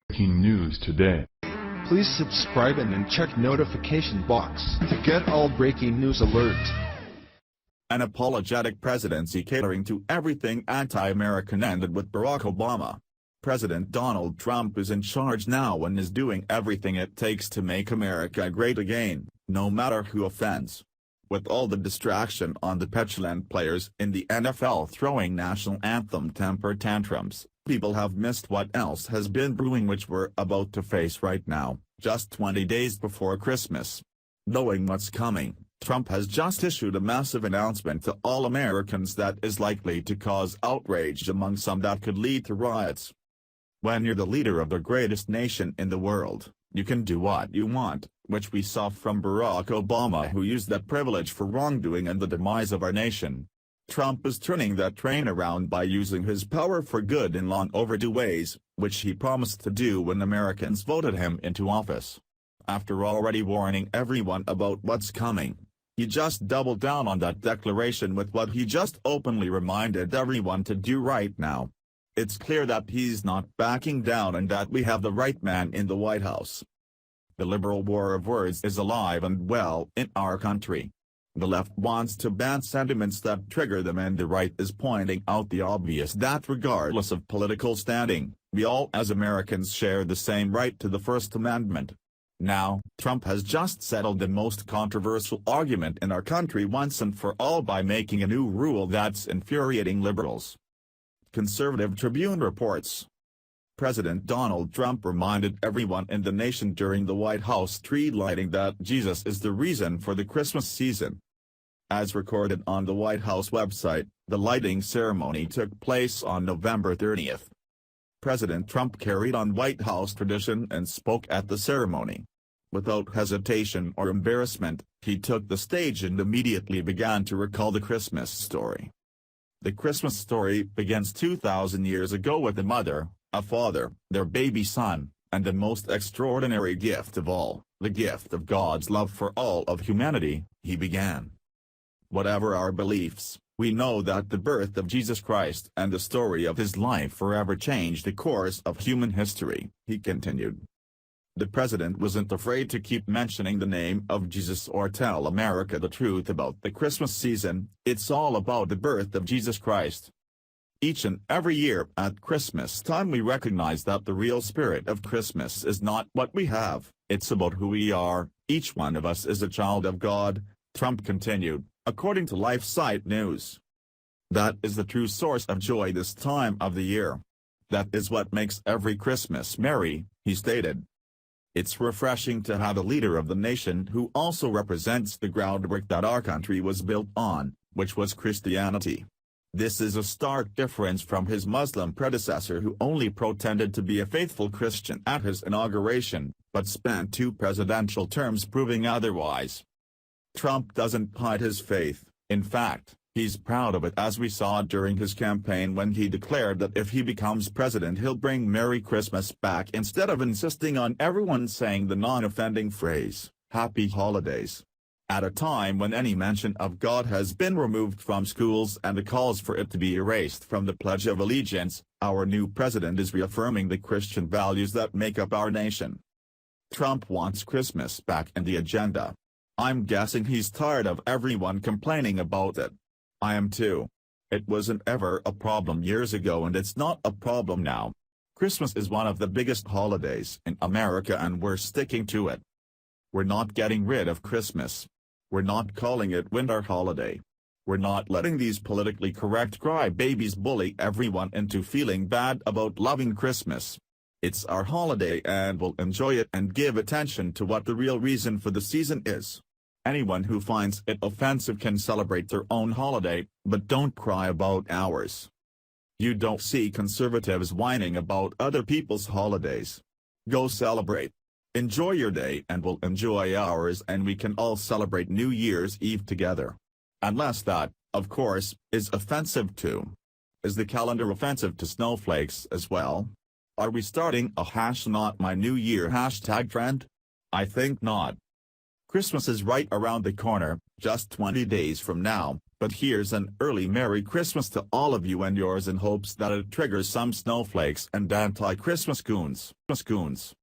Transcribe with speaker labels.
Speaker 1: Breaking news today.
Speaker 2: Please subscribe and then check notification box to get all breaking news alerts.
Speaker 3: An apologetic presidency catering to everything anti-American ended with Barack Obama. President Donald Trump is in charge now and is doing everything it takes to make America great again, no matter who offends. With all the distraction on the petulant players in the NFL throwing National Anthem temper tantrums, people have missed what else has been brewing, which we're about to face right now, just 20 days before Christmas. Knowing what's coming, Trump has just issued a massive announcement to all Americans that is likely to cause outrage among some that could lead to riots. When you're the leader of the greatest nation in the world, you can do what you want, which we saw from Barack Obama, who used that privilege for wrongdoing and the demise of our nation. Trump is turning that train around by using his power for good in long overdue ways, which he promised to do when Americans voted him into office. After already warning everyone about what's coming, he just doubled down on that declaration with what he just openly reminded everyone to do right now. It's clear that he's not backing down and that we have the right man in the White House. The liberal war of words is alive and well in our country. The left wants to ban sentiments that trigger them, and the right is pointing out the obvious, that regardless of political standing, we all as Americans share the same right to the First Amendment. Now, Trump has just settled the most controversial argument in our country once and for all by making a new rule that's infuriating liberals. Conservative Tribune reports. President Donald Trump reminded everyone in the nation during the White House tree lighting that Jesus is the reason for the Christmas season. As recorded on the White House website, the lighting ceremony took place on November 30th. President Trump carried on White House tradition and spoke at the ceremony. Without hesitation or embarrassment, he took the stage and immediately began to recall the Christmas story. The Christmas story begins 2,000 years ago with a mother, a father, their baby son, and the most extraordinary gift of all, the gift of God's love for all of humanity, he began. Whatever our beliefs, we know that the birth of Jesus Christ and the story of his life forever changed the course of human history, he continued. The president wasn't afraid to keep mentioning the name of Jesus or tell America the truth about the Christmas season. It's all about the birth of Jesus Christ. Each and every year at Christmas time we recognize that the real spirit of Christmas is not what we have, it's about who we are. Each one of us is a child of God, Trump continued, according to LifeSite News. That is the true source of joy this time of the year. That is what makes every Christmas merry, he stated. It's refreshing to have a leader of the nation who also represents the groundwork that our country was built on, which was Christianity. This is a stark difference from his Muslim predecessor, who only pretended to be a faithful Christian at his inauguration, but spent 2 presidential terms proving otherwise. Trump doesn't hide his faith. In fact, he's proud of it, as we saw during his campaign when he declared that if he becomes president he'll bring Merry Christmas back instead of insisting on everyone saying the non-offending phrase, Happy Holidays. At a time when any mention of God has been removed from schools and the calls for it to be erased from the Pledge of Allegiance, our new president is reaffirming the Christian values that make up our nation. Trump wants Christmas back in the agenda. I'm guessing he's tired of everyone complaining about it. I am too. It wasn't ever a problem years ago and it's not a problem now. Christmas is one of the biggest holidays in America and we're sticking to it. We're not getting rid of Christmas. We're not calling it winter holiday. We're not letting these politically correct crybabies bully everyone into feeling bad about loving Christmas. It's our holiday and we'll enjoy it and give attention to what the real reason for the season is. Anyone who finds it offensive can celebrate their own holiday, but don't cry about ours. You don't see conservatives whining about other people's holidays. Go celebrate. Enjoy your day and we'll enjoy ours, and we can all celebrate New Year's Eve together. Unless that, of course, is offensive too. Is the calendar offensive to snowflakes as well? Are we starting a #NotMyNewYear hashtag trend? I think not. Christmas is right around the corner, just 20 days from now, But here's an early Merry Christmas to all of you and yours in hopes that it triggers some snowflakes and anti-Christmas goons.